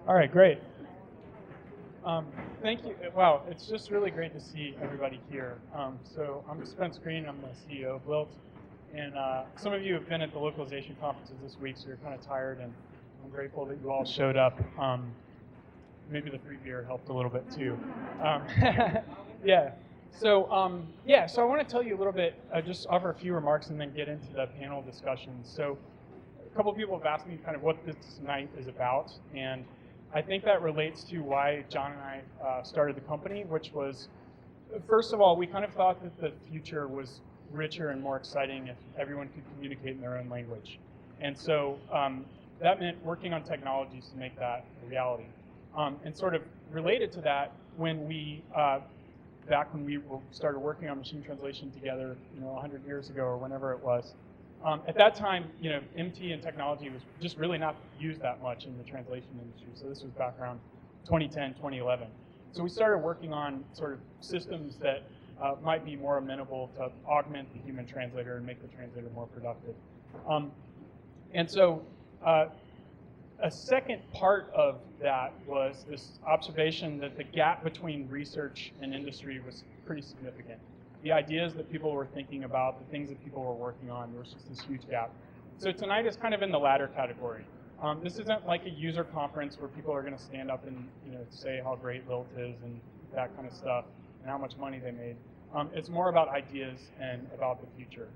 All right, great. Thank you. Wow, it's just really great to see everybody here. So I'm Spence Green. I'm the CEO of Lilt. And some of you have been at the localization conferences this week, so you're kind of tired, and I'm grateful that you all showed up. Maybe the free beer helped a little bit too. Yeah. So I want to tell you a little bit, just offer a few remarks and then get into the panel discussions. So a couple of people have asked me kind of what this night is about, and I think that relates to why John and I started the company, which was, first of all, we kind of thought that the future was richer and more exciting if everyone could communicate in their own language. And so that meant working on technologies to make that a reality. And sort of related to that, when we, back when we started working on machine translation together, 100 years ago or whenever it was, at that time, MT and technology was just really not used that much in the translation industry. So this was back around 2010, 2011. So we started working on sort of systems that might be more amenable to augment the human translator and make the translator more productive. And so a second part of that was this observation that the gap between research and industry was pretty significant. The ideas that people were thinking about, the things that people were working on, there was just this huge gap. So tonight is kind of in the latter category. This isn't like a user conference where people are going to stand up and say how great Lilt is and that kind of stuff and how much money they made. It's more about ideas and about the future.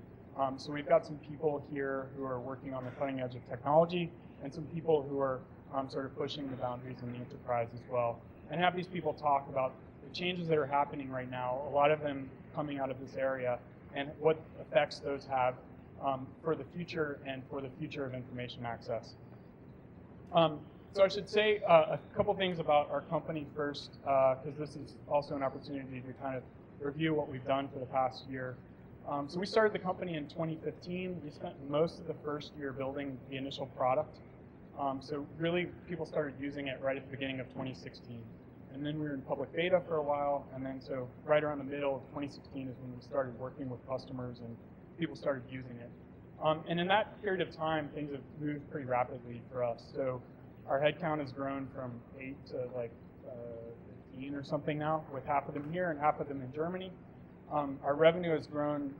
So we've got some people here who are working on the cutting edge of technology and some people who are sort of pushing the boundaries in the enterprise as well. And have these people talk about the changes that are happening right now, a lot of them coming out of this area, and what effects those have for the future and for the future of information access. So I should say a couple things about our company first, because this is also an opportunity to kind of review what we've done for the past year. So we started the company in 2015. We spent most of the first year building the initial product. So really, people started using it right at the beginning of 2016. And then we were in public beta for a while, and then so right around the middle of 2016 is when we started working with customers and people started using it. And in that period of time, things have moved pretty rapidly for us. So our headcount has grown from 8 to like 15 or something now, with half of them here and half of them in Germany. Our revenue has grown,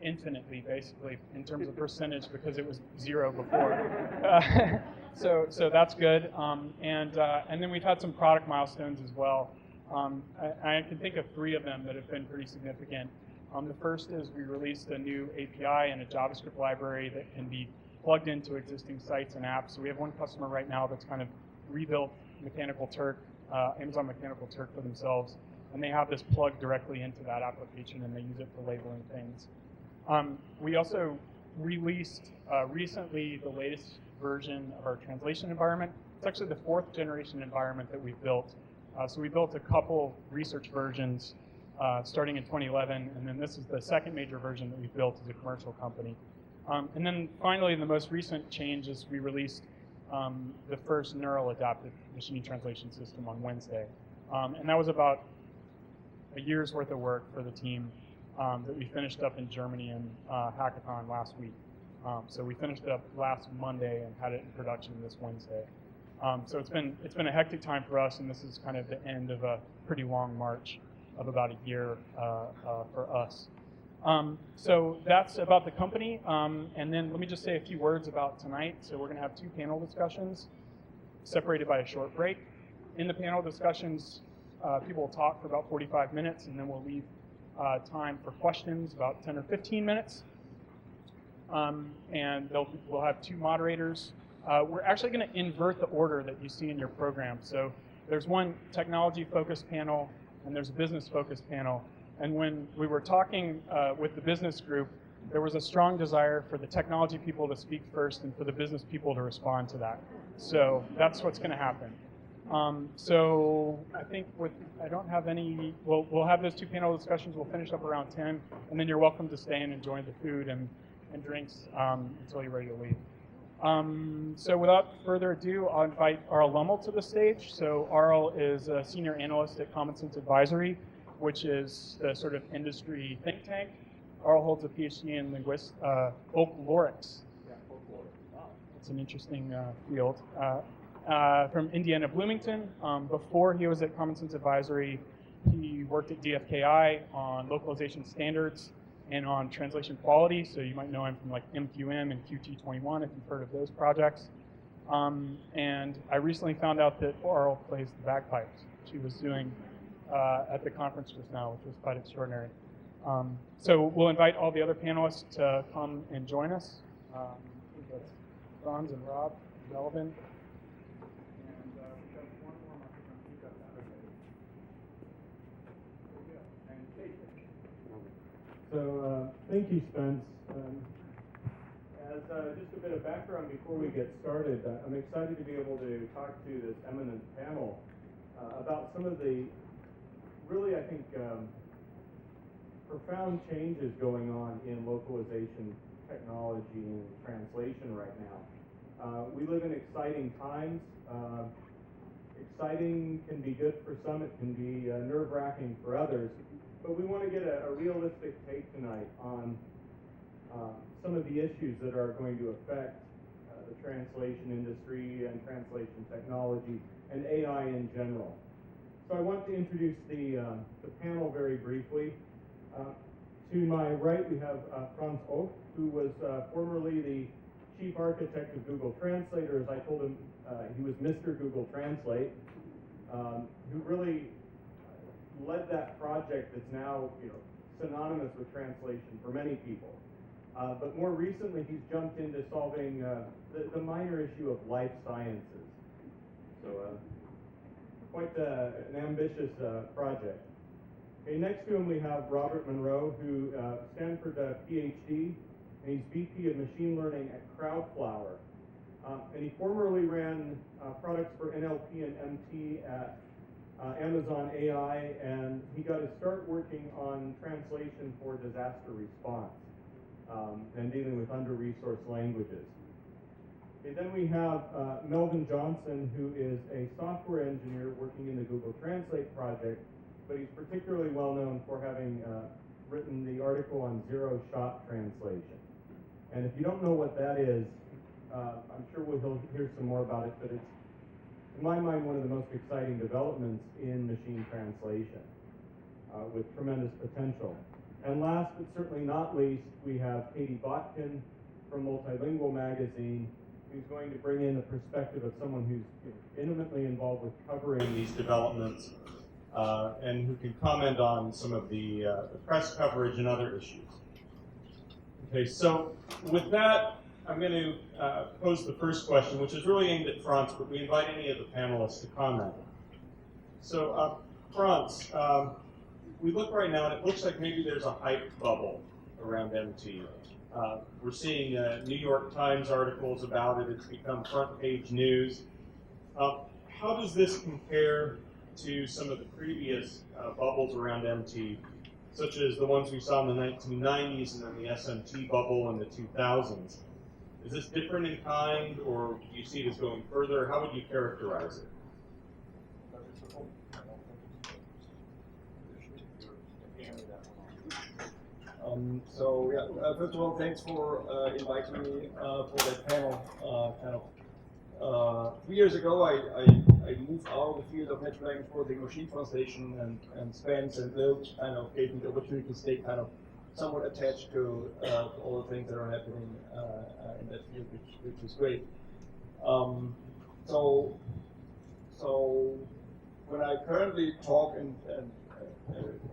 infinitely, basically, in terms of percentage, because it was 0 before. So that's good. And then we've had some product milestones as well. I can think of 3 of them that have been pretty significant. The first is we released a new API and a JavaScript library that can be plugged into existing sites and apps. So we have one customer right now that's kind of rebuilt Mechanical Turk, Amazon Mechanical Turk for themselves, and they have this plugged directly into that application, and they use it for labeling things. We also released recently the latest version of our translation environment. It's actually the 4th generation environment that we've built. So we built a couple research versions starting in 2011, and then this is the 2nd major version that we've built as a commercial company. And then finally, the most recent change is we released the first neural adaptive machine translation system on Wednesday. And that was about a year's worth of work for the team that we finished up in Germany in Hackathon last week. So we finished it up last Monday and had it in production this Wednesday. So it's been a hectic time for us, and this is kind of the end of a pretty long march of about a year for us. So that's about the company. And then let me just say a few words about tonight. So we're going to have 2 panel discussions separated by a short break. In the panel discussions, people will talk for about 45 minutes, and then we'll leave time for questions, about 10 or 15 minutes. And we'll have 2 moderators. We're actually going to invert the order that you see in your program. So there's one technology-focused panel, and there's a business-focused panel. And when we were talking with the business group, there was a strong desire for the technology people to speak first and for the business people to respond to that. So that's what's going to happen. So I think I don't have any, we'll have those 2 panel discussions. We'll finish up around 10, and then you're welcome to stay and enjoy the food and drinks until you're ready to leave. So without further ado, I'll invite Arl Lummel to the stage. So Arl is a senior analyst at Common Sense Advisory, which is the sort of industry think tank. Arl holds a PhD in folklorics. Yeah, folkloric. Wow. It's an interesting field. from Indiana Bloomington. Before he was at Common Sense Advisory, he worked at DFKI on localization standards and on translation quality. So you might know him from like MQM and QT21 if you've heard of those projects. And I recently found out that Oral plays the bagpipes, which he was doing at the conference just now, which was quite extraordinary. So we'll invite all the other panelists to come and join us. I think that's Franz and Rob, Melvin. And we have one more microphone. You've got that. Okay. And Kate. So thank you, Spence. As just a bit of background before we get started, I'm excited to be able to talk to this eminent panel about some of the really, I think, profound changes going on in localization technology and translation right now. We live in exciting times. Exciting can be good for some, it can be nerve-wracking for others, but we want to get a realistic take tonight on some of the issues that are going to affect the translation industry and translation technology and AI in general. So I want to introduce the panel very briefly. To my right, we have Franz Oak, who was formerly the chief architect of Google Translate, or as I told him, he was Mr. Google Translate, who really led that project that's now synonymous with translation for many people. But more recently, he's jumped into solving the minor issue of life sciences. So quite an ambitious project. Okay, next to him we have Robert Monroe, who Stanford PhD, and he's VP of Machine Learning at Crowdflower. And he formerly ran products for NLP and MT at Amazon AI, and he got his start working on translation for disaster response and dealing with under-resourced languages. Okay, then we have Melvin Johnson, who is a software engineer working in the Google Translate project, but he's particularly well known for having written the article on zero-shot translation. And if you don't know what that is, I'm sure we'll hear some more about it, but it's, in my mind, one of the most exciting developments in machine translation with tremendous potential. And last but certainly not least, we have Katie Botkin from Multilingual Magazine, who's going to bring in the perspective of someone who's intimately involved with covering these developments and who can comment on some of the press coverage and other issues. Okay, so with that, I'm going to pose the first question, which is really aimed at Franz, but we invite any of the panelists to comment. So, Franz, we look right now, and it looks like maybe there's a hype bubble around MT. We're seeing New York Times articles about it. It's become front-page news. How does this compare to some of the previous bubbles around MT, such as the ones we saw in the 1990s and then the SMT bubble in the 2000s? Is this different in kind, or do you see it as going further? How would you characterize it? First of all, thanks for inviting me for that panel. 3 years ago, I moved out of the field of natural language processing, machine translation, and Spence and Bill kind of gave me the opportunity to stay kind of somewhat attached to all the things that are happening in that field, which is great. So when I currently talk, and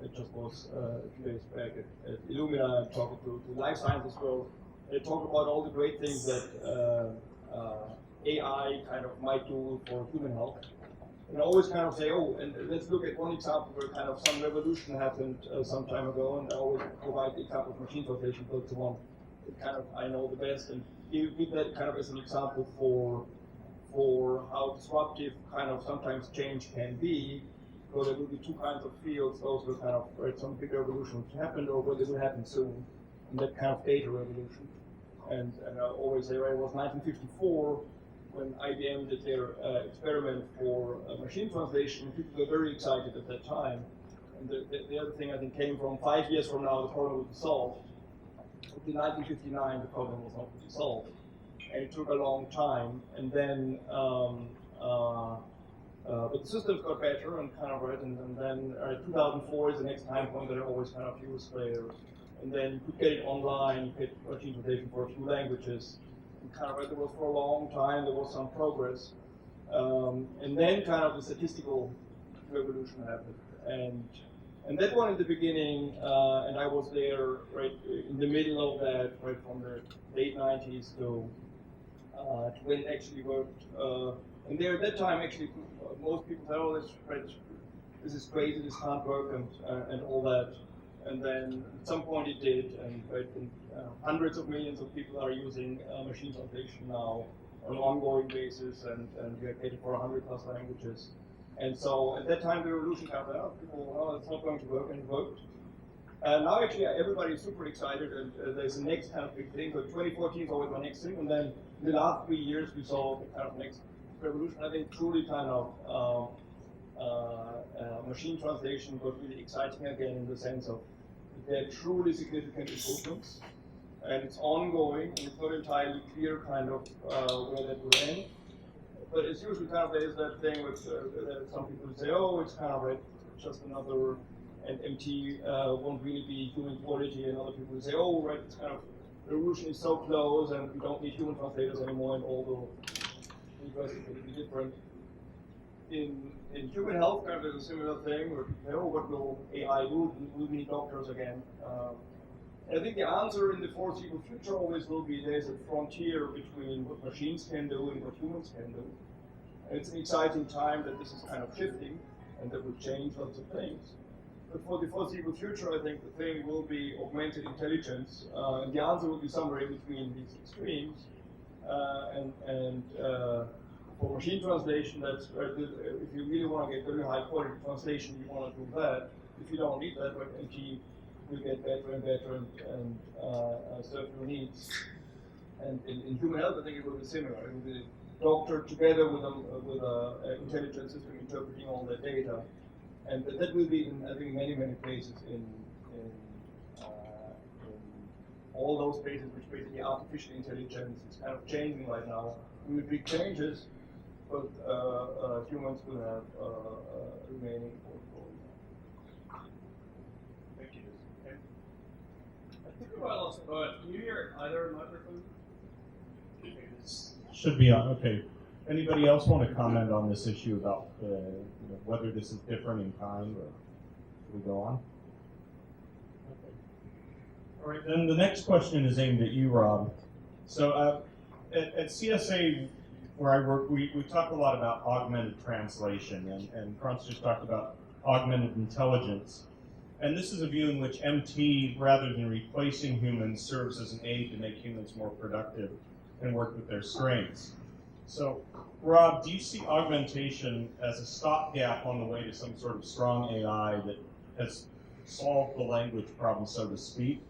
it just was a few days back at Illumina, talking to life sciences world, they talk about all the great things that AI kind of might do for human health. And I always kind of say, oh, and let's look at one example where kind of some revolution happened some time ago, and I always provide the example of machine translation, because the one that kind of I know the best, and give that kind of as an example for how disruptive kind of sometimes change can be, because there will be two kinds of fields, those will kind of, where some big revolution happened or where they will happen soon, and that kind of data revolution. And I always say, right, it was 1954, when IBM did their experiment for machine translation. People were very excited at that time. And the other thing I think came from 5 years from now, the problem would be solved. In 1959, the problem was not to be solved. And it took a long time. And then But the systems got better and kind of right, and then 2004 is the next time point that I always kind of use there. And then you could get it online, you get machine translation for a few languages. And kind of right, there was for a long time, there was some progress. And then kind of the statistical revolution happened. And that one in the beginning, and I was there right in the middle of that, right from the late 90s to when it actually worked. And there at that time, actually, most people said, "Oh, this is crazy, this can't work," and all that. And then at some point it did, and hundreds of millions of people are using machine translation now on an ongoing basis, and we are getting for 100+ languages. And so at that time the revolution happened. People, it's not going to work, and it worked. And now actually everybody is super excited, and there's the next kind of big thing. So 2014 is always my next thing, and then in the last 3 years we saw the kind of next revolution. I think truly kind of machine translation got really exciting again in the sense of there are truly significant improvements, and it's ongoing, and it's not entirely clear kind of where that will end. But it's usually kind of there's that thing with some people say, oh, it's kind of just another, and MT won't really be human quality, and other people say, oh, right, it's kind of the revolution is so close, and we don't need human translators anymore, and all the universities will be different. In human health, kind of there's a similar thing where people say, oh, what will AI do? Will we need doctors again? And I think the answer in the foreseeable future always will be there's a frontier between what machines can do and what humans can do. And it's an exciting time that this is kind of shifting, and that will change lots of things. But for the foreseeable future, I think the thing will be augmented intelligence, and the answer will be somewhere in between these extremes. For machine translation, that's if you really want to get very high quality translation, you want to do that. If you don't need that, MT will get better and better and serve your needs. And in human health, I think it will be similar. It will be the doctor together with a intelligent system interpreting all the data, and that will be in, I think, many places in all those places which basically artificial intelligence is kind of changing right now. There will be big changes, but humans will have remaining portfolio. Thank you. Okay. I think we lost both. Can you hear either microphone? Okay, this should be on. Okay. Anybody else want to comment on this issue about whether this is different in kind, or should we go on? Okay. All right. Then the next question is aimed at you, Rob. So at CSA, where I work, we talk a lot about augmented translation, and Franz just talked about augmented intelligence. And this is a view in which MT, rather than replacing humans, serves as an aid to make humans more productive and work with their strengths. So, Rob, do you see augmentation as a stopgap on the way to some sort of strong AI that has solved the language problem, so to speak?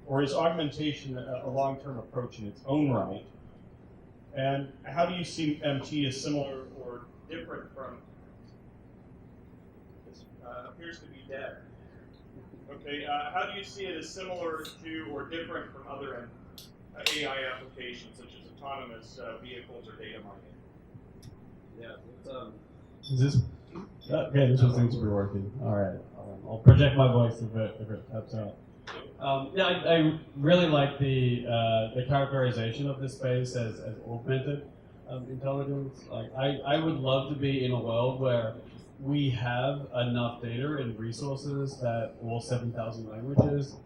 Or is augmentation a long-term approach in its own right? And how do you see MT as similar or different from, this appears to be dead. Okay, how do you see it as similar to or different from other AI applications such as autonomous vehicles or data mining? Yeah, is this okay? This one seems to be working. All right, I'll project my voice if it helps out. I really like the characterization of this space as augmented intelligence. Like, I would love to be in a world where we have enough data and resources that all 7,000 languages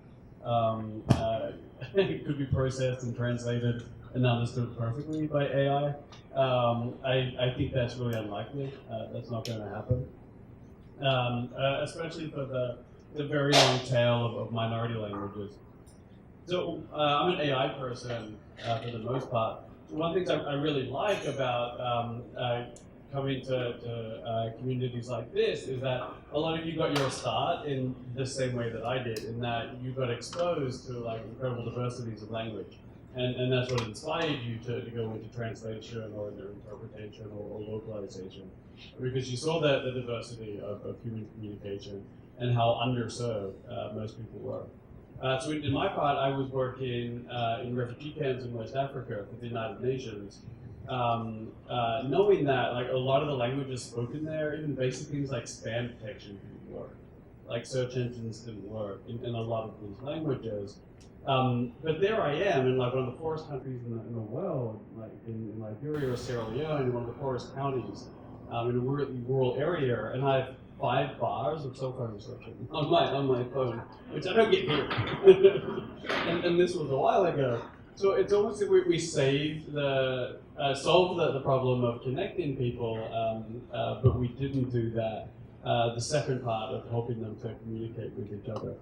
could be processed and translated and understood perfectly by AI. I think that's really unlikely. That's not going to happen, especially for the very long tail of minority languages. So I'm an AI person for the most part. One of the things I really like about coming to communities like this is that a lot of you got your start in the same way that I did, in that you got exposed to like incredible diversities of language. And that's what inspired you to go into translation or interpretation or localization, because you saw the diversity of human communication and how underserved most people were. So in my part, I was working in refugee camps in West Africa for the United Nations, knowing that like a lot of the languages spoken there, even basic things like spam detection didn't work, like search engines didn't work in a lot of these languages. But there I am in like one of the poorest countries in the world, like in Liberia or Sierra Leone, in one of the poorest counties, in a rural area, and I have 5 bars of cell phone reception on my phone, which I don't get here. and this was a while ago. So it's almost like we saved solved the problem of connecting people, but we didn't do that. The second part of helping them to communicate with each other.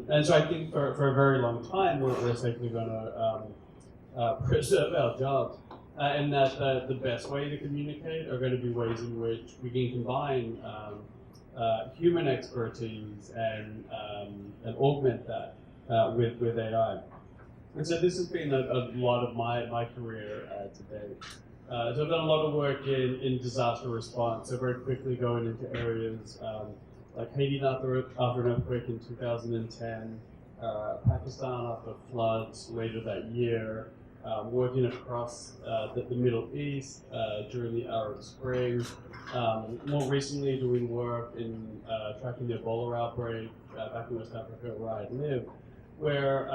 And so I think for a very long time, we're safely going to preserve our jobs. And that the best way to communicate are going to be ways in which we can combine human expertise and augment that with AI. And so this has been a lot of my career to date. So I've done a lot of work in disaster response, so very quickly going into areas like Haiti after an earthquake in 2010, Pakistan after floods later that year, working across the Middle East during the Arab Spring, more recently doing work in tracking the Ebola outbreak back in West Africa where I live, where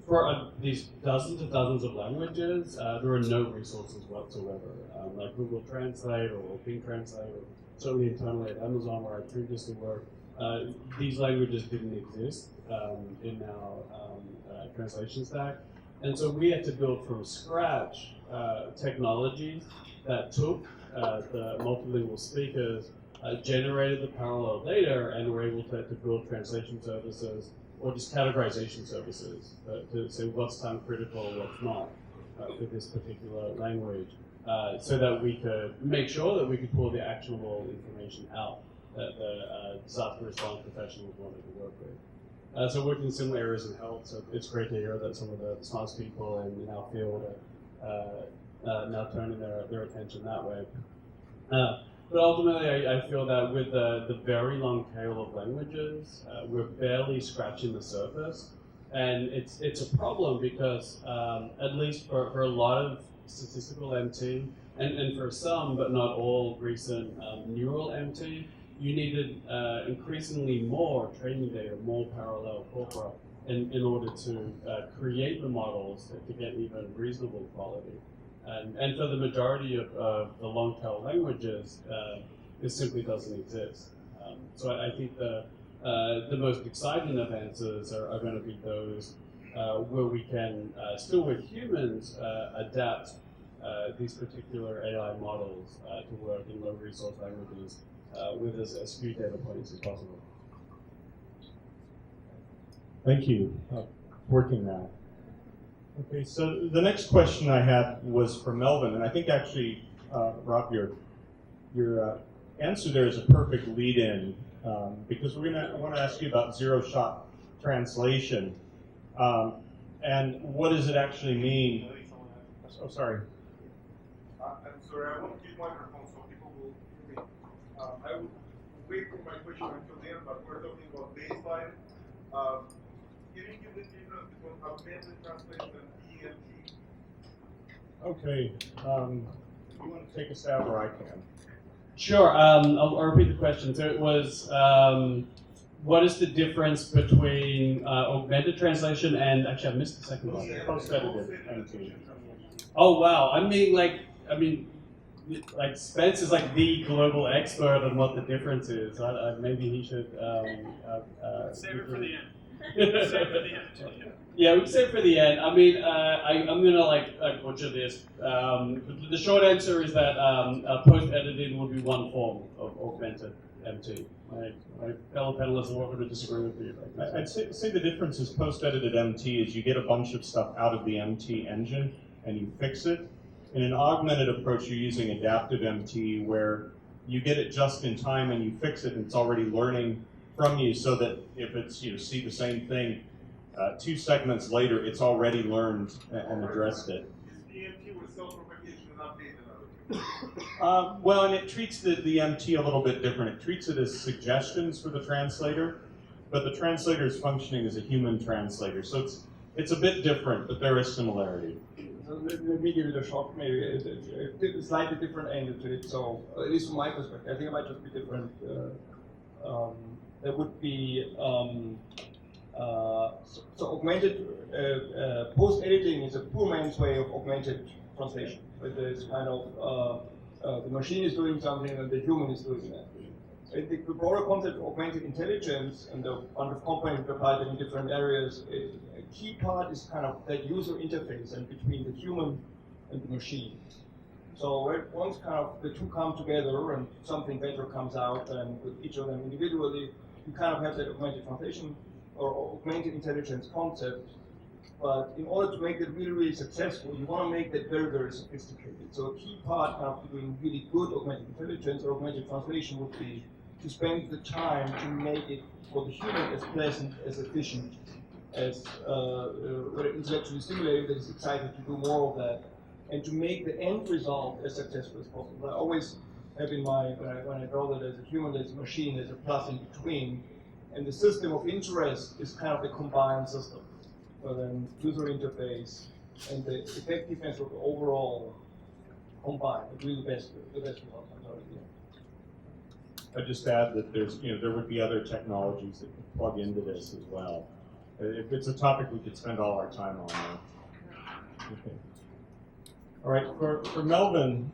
for these dozens of languages, there are no resources whatsoever, like Google Translate or Bing Translate, or certainly internally at Amazon where I previously worked. These languages didn't exist in our translation stack. And so we had to build from scratch technologies that took the multilingual speakers, generated the parallel data, and were able to build translation services or just categorization services to say what's time critical, what's not for this particular language, so that we could make sure that we could pull the actionable information out that the disaster response professionals wanted to work with. So working in similar areas in health, so it's great to hear that some of the smartest people in our field are now turning their attention that way. But ultimately, I feel that with the very long tail of languages, we're barely scratching the surface. And it's a problem because, at least for a lot of statistical MT, and for some, but not all, recent neural MT, you needed increasingly more training data, more parallel corpora, in order to create the models to get even reasonable quality. And for the majority of the long tail languages, this simply doesn't exist. So I think the most exciting advances are going to be those where we can, still with humans, adapt these particular AI models to work in low resource languages with as few data points as possible. Thank you. Working that. Okay, so the next question I had was for Melvin, and I think actually, Rob, your answer there is a perfect lead-in, because I want to ask you about zero-shot translation, and what does it actually mean? Oh, sorry. I'm sorry, I won't keep microphone so people will hear me. I will wait for my question until the end, but we're talking about baseline. Can you give the difference between augmented translation and EMT? Okay, you want to take a stab, or I can? Sure, I'll repeat the question. So it was, what is the difference between augmented translation and, actually I missed the second one. Post-edited MT. Oh wow, like Spence is like the global expert on what the difference is. Maybe he should Save it for the end. Yeah, we can save it for the end. I'm gonna butcher this. The short answer is that post-edited would be one form of augmented MT. My fellow panelists are welcome to disagree with me. I'd say the difference is post-edited MT is you get a bunch of stuff out of the MT engine and you fix it. In an augmented approach, you're using adaptive MT where you get it just in time and you fix it and it's already learning from you, so that if it's see the same thing 2 segments later, it's already learned and addressed it. Is EMT with self-propagation and update? Well, and it treats the MT a little bit different. It treats it as suggestions for the translator, but the translator is functioning as a human translator, so it's a bit different, but there is similarity. So let me give it a shot, maybe a slightly different angle to it. So at least from my perspective, I think it might just be different. There would be so augmented post-editing is a poor man's way of augmented translation. But there's kind of the machine is doing something and the human is doing that. The broader concept of augmented intelligence and the bunch of components applied in different areas, a key part is kind of that user interface and between the human and the machine. So once kind of the two come together and something better comes out, and with each of them individually, you kind of have that augmented translation or augmented intelligence concept. But in order to make it really, really successful, you want to make that very, very sophisticated. So a key part of doing really good augmented intelligence or augmented translation would be to spend the time to make it for the human as pleasant, as efficient, as intellectually stimulating, that is excited to do more of that, and to make the end result as successful as possible. I always have in mind, when I draw that as a human, as a machine, there's a plus in between, and the system of interest is kind of the combined system. So then user interface and the effectiveness of the overall combined, really the best result. I'd just add that there would be other technologies that could plug into this as well. If it's a topic we could spend all our time on. Okay. All right, for Melvin,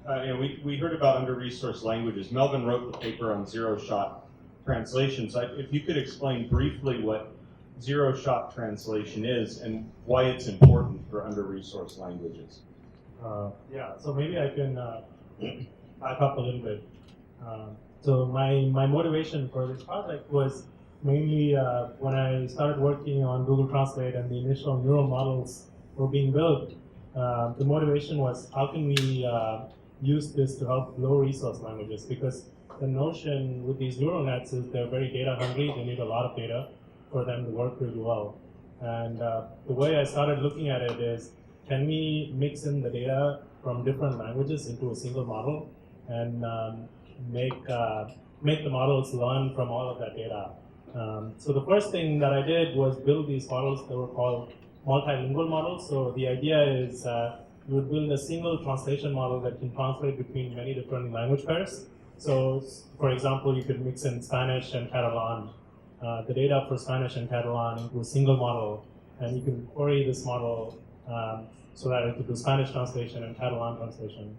we heard about under-resourced languages. Melvin wrote the paper on zero-shot translation. So if you could explain briefly what zero-shot translation is and why it's important for under-resourced languages. Yeah, so maybe I can back up a little bit. So my motivation for this project was mainly when I started working on Google Translate and the initial neural models were being built. The motivation was how can we use this to help low-resource languages, because the notion with these neural nets is they're very data hungry, they need a lot of data for them to work really well. And the way I started looking at it is, can we mix in the data from different languages into a single model and make the models learn from all of that data? So the first thing that I did was build these models that were called multilingual models. So the idea is you would build a single translation model that can translate between many different language pairs. So for example, you could mix in Spanish and Catalan, the data for Spanish and Catalan into a single model, and you can query this model so that it could do Spanish translation and Catalan translation.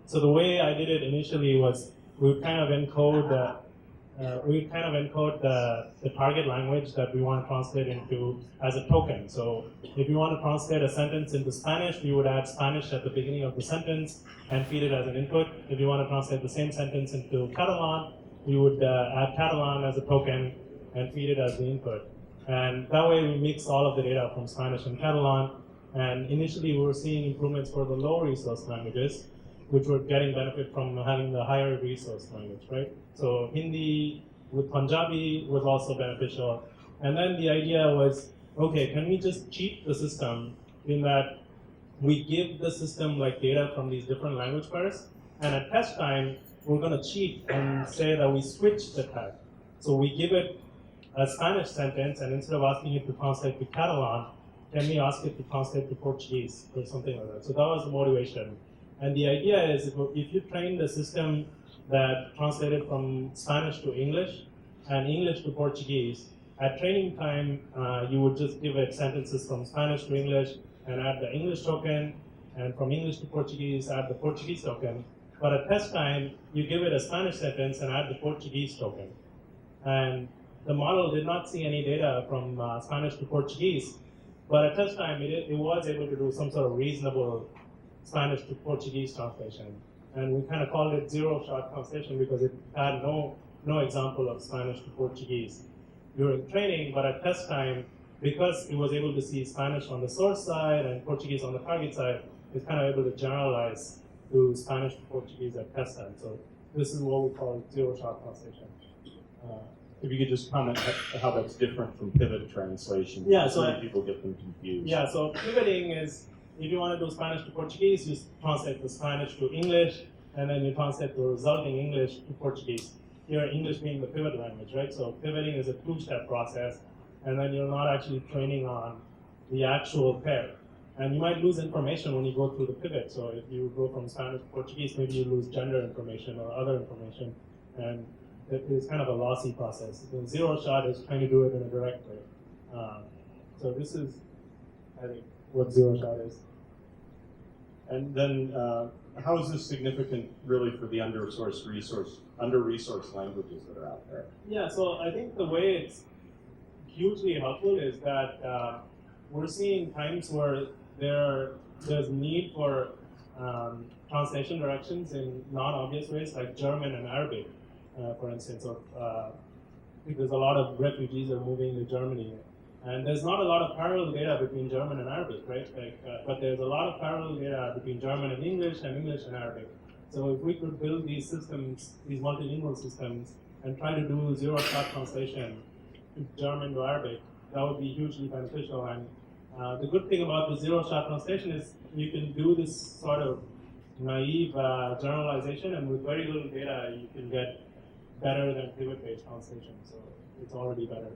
So the way I did it initially was we would kind of encode the target language that we want to translate into as a token. So if you want to translate a sentence into Spanish, we would add Spanish at the beginning of the sentence and feed it as an input. If you want to translate the same sentence into Catalan, we would add Catalan as a token and feed it as the input. And that way we mix all of the data from Spanish and Catalan. And initially we were seeing improvements for the low resource languages, which were getting benefit from having the higher resource language, right? So Hindi with Punjabi was also beneficial. And then the idea was, okay, can we just cheat the system in that we give the system like data from these different language pairs, and at test time, we're gonna cheat and say that we switch the tag. So we give it a Spanish sentence, and instead of asking it to translate to Catalan, can we ask it to translate to Portuguese or something like that? So that was the motivation. And the idea is if you train the system that translated from Spanish to English and English to Portuguese, at training time, you would just give it sentences from Spanish to English and add the English token, and from English to Portuguese, add the Portuguese token. But at test time, you give it a Spanish sentence and add the Portuguese token. And the model did not see any data from Spanish to Portuguese, but at test time, it was able to do some sort of reasonable Spanish to Portuguese translation. And we kind of called it zero-shot translation because it had no example of Spanish to Portuguese during training, but at test time, because it was able to see Spanish on the source side and Portuguese on the target side, it's kind of able to generalize to Spanish to Portuguese at test time. So this is what we call zero-shot translation. If you could just comment how that's different from pivot translation. Yeah, so many people get them confused. Yeah, so pivoting is, if you want to do Spanish to Portuguese, you translate the Spanish to English, and then you translate the resulting English to Portuguese. Here, English being the pivot language, right? So pivoting is a two-step process, and then you're not actually training on the actual pair. And you might lose information when you go through the pivot. So if you go from Spanish to Portuguese, maybe you lose gender information or other information. And it's kind of a lossy process. The zero shot is trying to do it in a direct way. So this is, I think, what zero shot is. And then, how is this significant, really, for the under-resourced languages that are out there? Yeah, so I think the way it's hugely helpful is that we're seeing times where there's need for translation directions in non-obvious ways, like German and Arabic, for instance. There's a lot of refugees are moving to Germany. And there's not a lot of parallel data between German and Arabic, right? But there's a lot of parallel data between German and English and Arabic. So if we could build these systems, these multilingual systems, and try to do zero-shot translation to German to Arabic, that would be hugely beneficial. And the good thing about the zero-shot translation is you can do this sort of naive generalization, and with very little data, you can get better than pivot-based translation. So it's already better.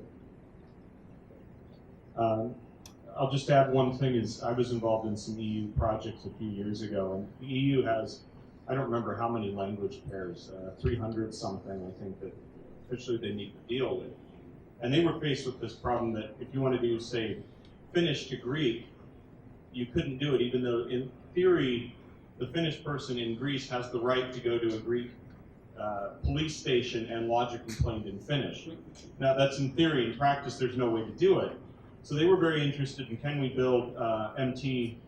I'll just add one thing is I was involved in some EU projects a few years ago, and the EU has, I don't remember how many language pairs, 300 something I think that officially they need to deal with. And they were faced with this problem that if you want to do, say, Finnish to Greek, you couldn't do it, even though in theory the Finnish person in Greece has the right to go to a Greek police station and lodge a complaint in Finnish. Now that's in theory. In practice, there's no way to do it. So they were very interested in can we build MT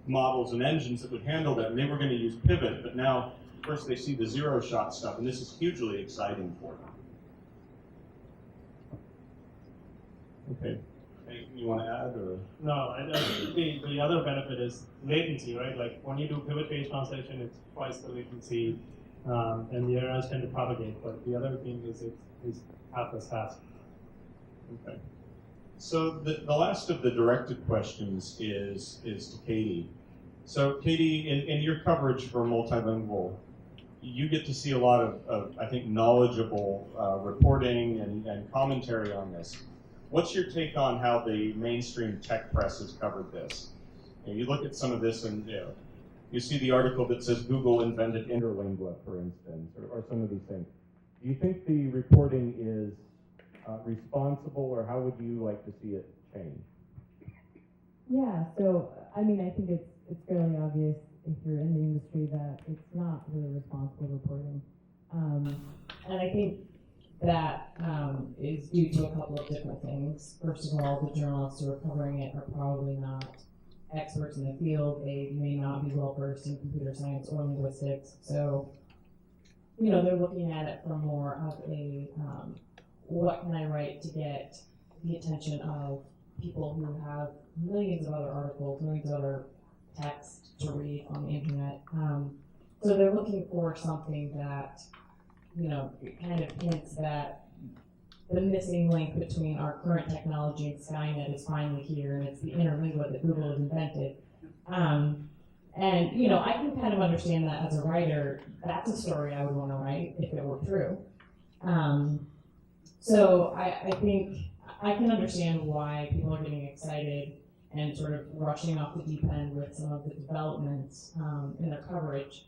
models and engines that would handle that, and they were going to use Pivot, but now first they see the zero-shot stuff, and this is hugely exciting for them. Okay, anything you want to add, or? No, I think the other benefit is latency, right? Like when you do pivot-based translation, it's twice the latency, and the errors tend to propagate, but the other thing is it's half as fast. Okay. So the last of the directed questions is to Katie. So Katie, in your coverage for multilingual, you get to see a lot of I think, knowledgeable reporting and commentary on this. What's your take on how the mainstream tech press has covered this? You look at some of this and you see the article that says Google invented interlingua, for instance, or some of these things. Do you think the reporting is responsible, or how would you like to see it change? Yeah, so I mean, I think it's fairly obvious if you're in the industry that it's not really responsible reporting, and I think that is due to a couple of different things. First of all, the journalists who are covering it are probably not experts in the field. They may not be well versed in computer science or linguistics, so they're looking at it from more of a what can I write to get the attention of people who have millions of other articles, millions of other text to read on the internet. So they're looking for something that, kind of hints that the missing link between our current technology and Skynet is finally here, and it's the interlingua that Google has invented. And, I can kind of understand that as a writer. That's a story I would want to write if it were true. So I think I can understand why people are getting excited and sort of rushing off the deep end with some of the developments in their coverage,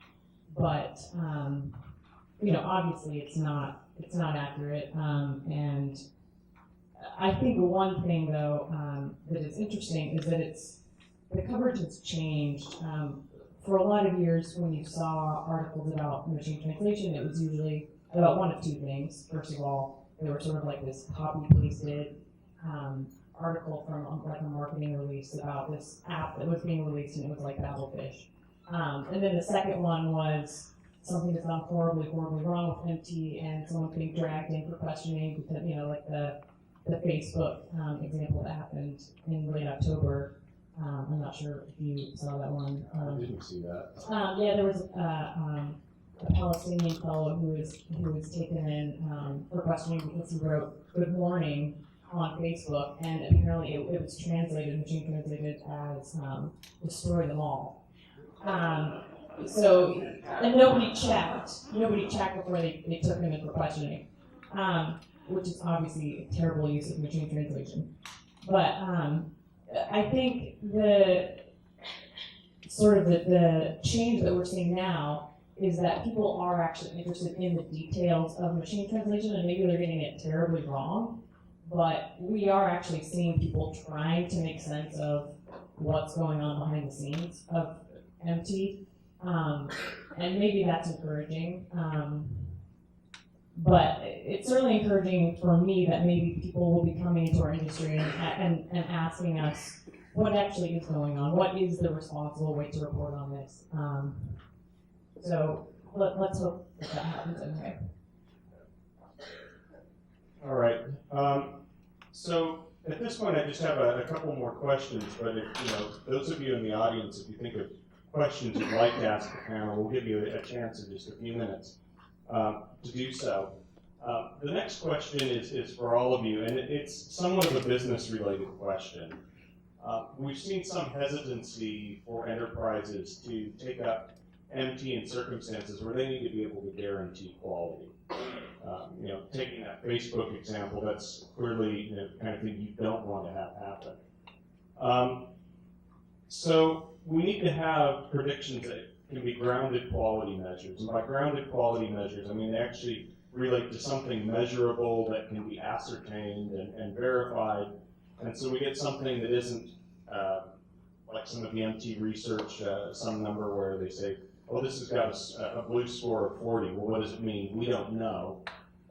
but obviously it's not accurate. And I think one thing though that is interesting is that the coverage has changed. For a lot of years, when you saw articles about machine translation, it was usually about one of two things. First of all, they were sort of like this copy-pasted article from like a marketing release about this app that was being released, and it was like Babelfish. And then the second one was something that's gone horribly, horribly wrong with MT, and someone being dragged in for questioning because, like the Facebook example that happened in late October. I'm not sure if you saw that one. I didn't see that. Yeah, there was a Palestinian fellow who was taken in for questioning because he wrote "Good morning" on Facebook, and apparently it was machine translated as "destroy them all." So, and nobody checked before they took him in for questioning, which is obviously a terrible use of machine translation. But I think sort of the change that we're seeing now is that people are actually interested in the details of machine translation, and maybe they're getting it terribly wrong, but we are actually seeing people trying to make sense of what's going on behind the scenes of MT, and maybe that's encouraging. But it's certainly encouraging for me that maybe people will be coming into our industry and asking us what actually is going on, what is the responsible way to report on this. So let's hope that happens anyway. All right. So at this point, I just have a couple more questions. But if those of you in the audience, if you think of questions you'd like to ask the panel, we'll give you a chance in just a few minutes to do so. The next question is for all of you, and it's somewhat of a business-related question. We've seen some hesitancy for enterprises to take up MT in circumstances where they need to be able to guarantee quality. Taking that Facebook example, that's clearly the kind of thing you don't want to have happen. So we need to have predictions that can be grounded quality measures. And by grounded quality measures, I mean they actually relate to something measurable that can be ascertained and verified. And so we get something that isn't like some of the MT research, some number where they say, oh, this has got a blue score of 40. Well, what does it mean? We don't know.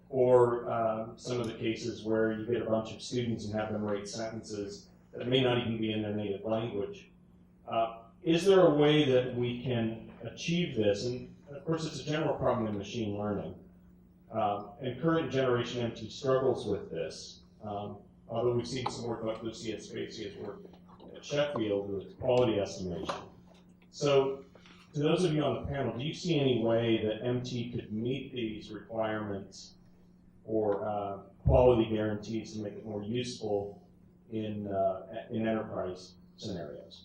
Or some of the cases where you get a bunch of students and have them write sentences that may not even be in their native language. Is there a way that we can achieve this? And of course, it's a general problem in machine learning. And current generation MT struggles with this. Although we've seen some work like Lucia Spazia's work at Sheffield with quality estimation. So, to those of you on the panel, do you see any way that MT could meet these requirements or quality guarantees to make it more useful in enterprise scenarios?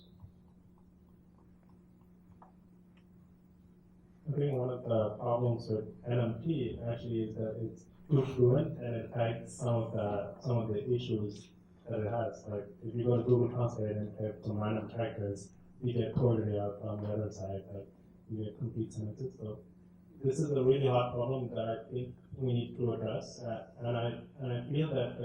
I think one of the problems with NMT actually is that it's too fluent and it hides some of the issues that it has. Like if you go to Google Translate and type some random characters, you get totally out on the other side, like you get complete sentences. So this is a really hard problem that I think we need to address, and I feel that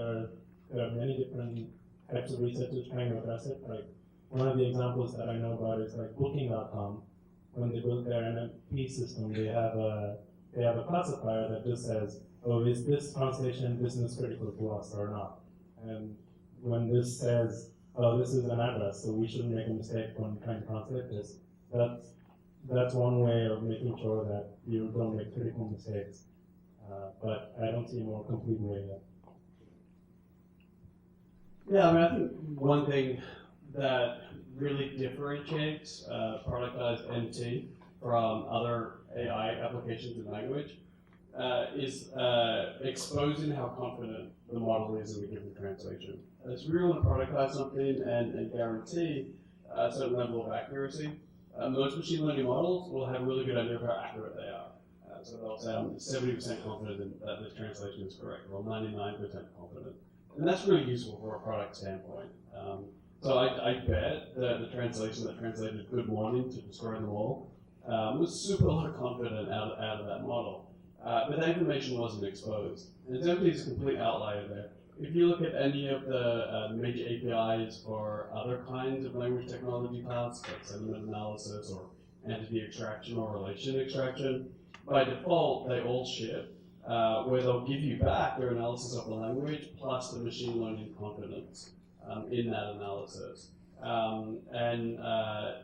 there are many different types of researchers trying to address it. Like one of the examples that I know about is like Booking.com. When they built their NLP system, they have a classifier that just says, oh, is this translation business critical to us or not? And when this says, oh, this is an address, so we shouldn't make a mistake when trying to translate this, that's one way of making sure that you don't make critical mistakes. But I don't see a more complete way yet. Yeah, I mean, I think one thing that really differentiates productized MT from other AI applications in language is exposing how confident the model is in a given translation. It's really want to productize something and guarantee a certain level of accuracy. Most machine learning models will have a really good idea of how accurate they are. So they'll say, I'm 70% confident that this translation is correct, or 99% confident. And that's really useful for a product standpoint. So I bet that the translation that translated good morning to destroy them all was super confident out of that model. But that information wasn't exposed. And it's definitely a complete outlier there. If you look at any of the major APIs for other kinds of language technology tasks, like sentiment analysis or entity extraction or relation extraction, by default, they all ship, where they'll give you back their analysis of the language plus the machine learning confidence in that analysis. And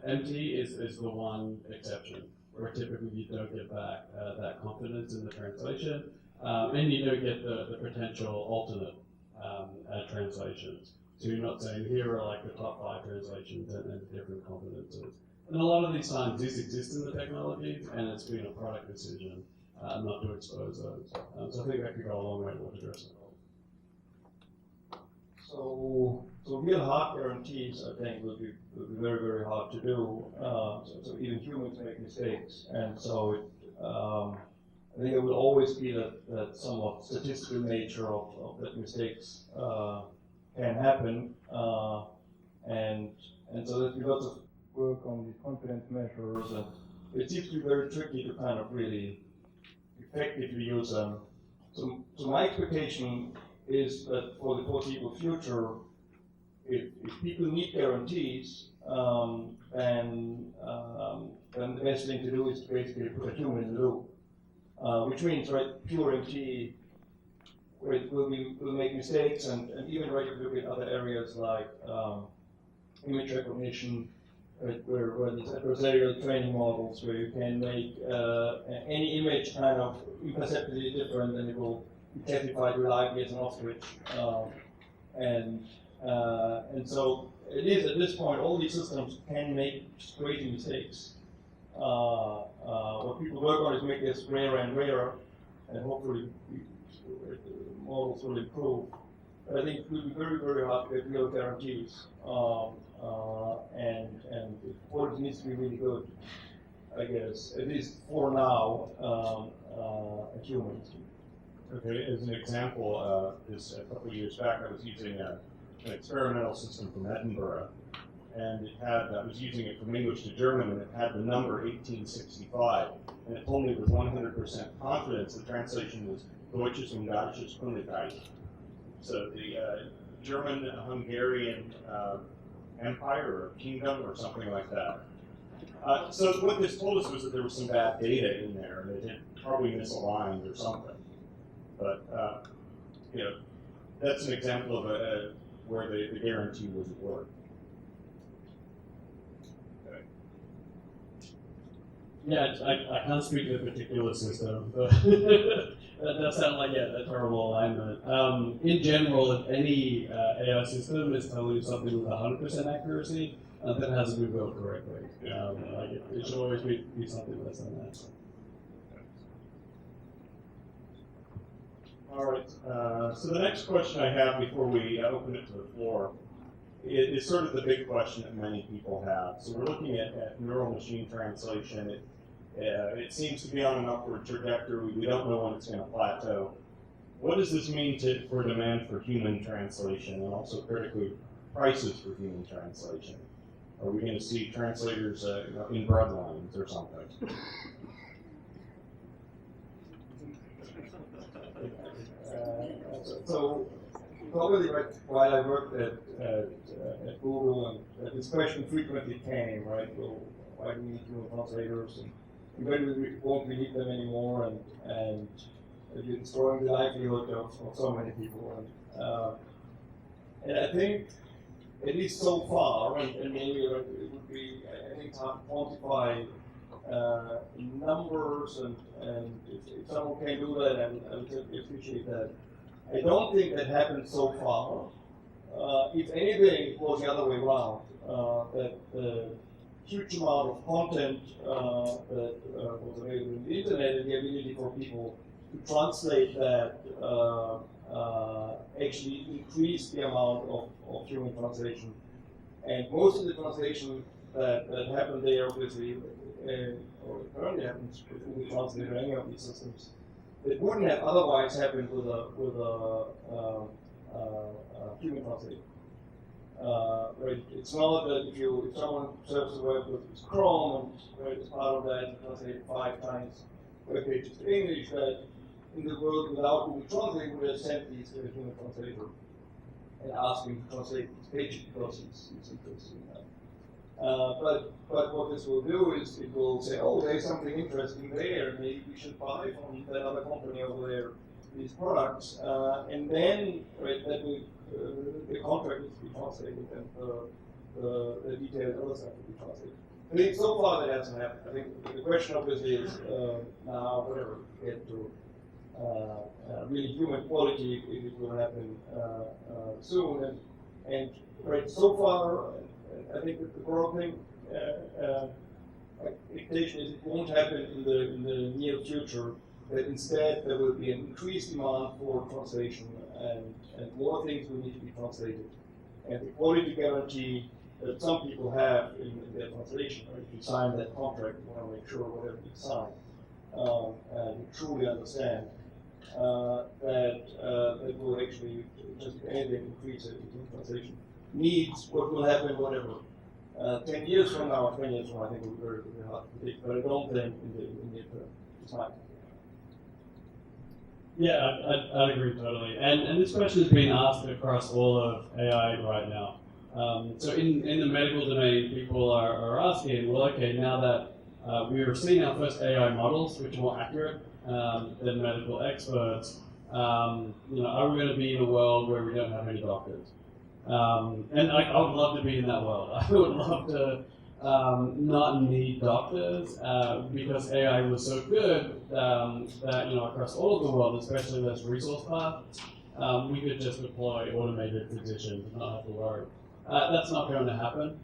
MT is the one exception, where typically you don't get back that confidence in the translation, and you don't get the potential alternate translations. So you're not saying here are like the top 5 translations and different confidences. And a lot of these times these exist in the technology, and it's been a product decision not to expose those. So I think that could go a long way towards addressing it. So real hard guarantees, I think, will be very, very hard to do. So even humans make mistakes, and so I think it will always be that somewhat statistical nature of that mistakes can happen, and so that because of work on these confidence measures. And it seems to be very tricky to kind of really effectively use them. So my expectation is that for the foreseeable future, if people need guarantees, then the best thing to do is basically put a human in the loop, which means, right, pure MT will make mistakes, and even right, if you look at other areas like image recognition, where there's adversarial training models where you can make any image kind of imperceptibly different, and it will be classified reliably as an ostrich. And so it is at this point, all these systems can make crazy mistakes. What people work on is make this rarer and rarer, and hopefully models will improve. But I think it will be very, very hard to get real guarantees. And the quality needs to be really good, I guess, at least for now, humans. Okay, as an example, a couple of years back, I was using an experimental system from Edinburgh, and it had, I was using it from English to German, and it had the number 1865, and it told me with 100% confidence the translation was Deutsches und Gallisches Königreich. So the German-Hungarian empire or kingdom or something like that. So what this told us was that there was some bad data in there, and it had probably misaligned or something. But you know, that's an example of where the guarantee wouldn't work. Okay. Yeah, I can't speak to a particular system, but that sounds like a terrible alignment. In general, if any AI system is telling you something with 100% accuracy, that hasn't been built correctly. It should always be something less than that. All right, so the next question I have before we open it to the floor is sort of the big question that many people have. So we're looking at neural machine translation. It seems to be on an upward trajectory. We don't know when it's going to plateau. What does this mean for demand for human translation, and also critically prices for human translation? Are we going to see translators in breadlines or something? So probably while I worked at Google, and this question frequently came, right? Well, why do we need human translators? And when won't we need them anymore? And you're destroying the livelihood of so many people. And I think, at least so far, and maybe it would be, I think, hard to quantify numbers, and if someone can do that, I would appreciate that. I don't think that happened so far. If anything, it was the other way around, that the huge amount of content that was available on the internet and the ability for people to translate that actually increased the amount of human translation. And most of the translation that happened there, obviously, or currently happens with Google Translate or any of these systems, it wouldn't have otherwise happened with a human translator. Right? It's not that if someone surfs the web with Chrome and right, as part of that you translate 5 times web pages to English, that in the world without Google Translate would have sent these to a human translator and asked him to translate these pages because he's interested in that. But what this will do is it will say, oh, there's something interesting there, maybe we should buy from that other company over there these products, and then right, that will, the contract needs to be translated and the detailed other stuff will be translated. I think so far that hasn't happened. I think the question obviously is now, whatever, get to really human quality if it will happen soon. And right, so far, I think that the broad thing, expectation is it won't happen in the near future, that instead there will be an increased demand for translation and more things will need to be translated. And the quality guarantee that some people have in their translation, right? If you sign that contract, you want to make sure whatever you sign, and you truly understand that will actually just anything increase it in translation. Needs what will happen, whatever. 10 years from now or 20 years from now, I think it will be very, very hard to predict, but I don't think in the near term it's likely. Yeah, I'd agree totally. And this question is being asked across all of AI right now. So in the medical domain, people are asking, well, okay, now that we are seeing our first AI models, which are more accurate than medical experts, are we going to be in a world where we don't have any doctors? And I would love to be in that world. I would love to not need doctors because AI was so good that across all of the world, especially less resource paths, we could just deploy automated physicians and not have to worry. That's not going to happen.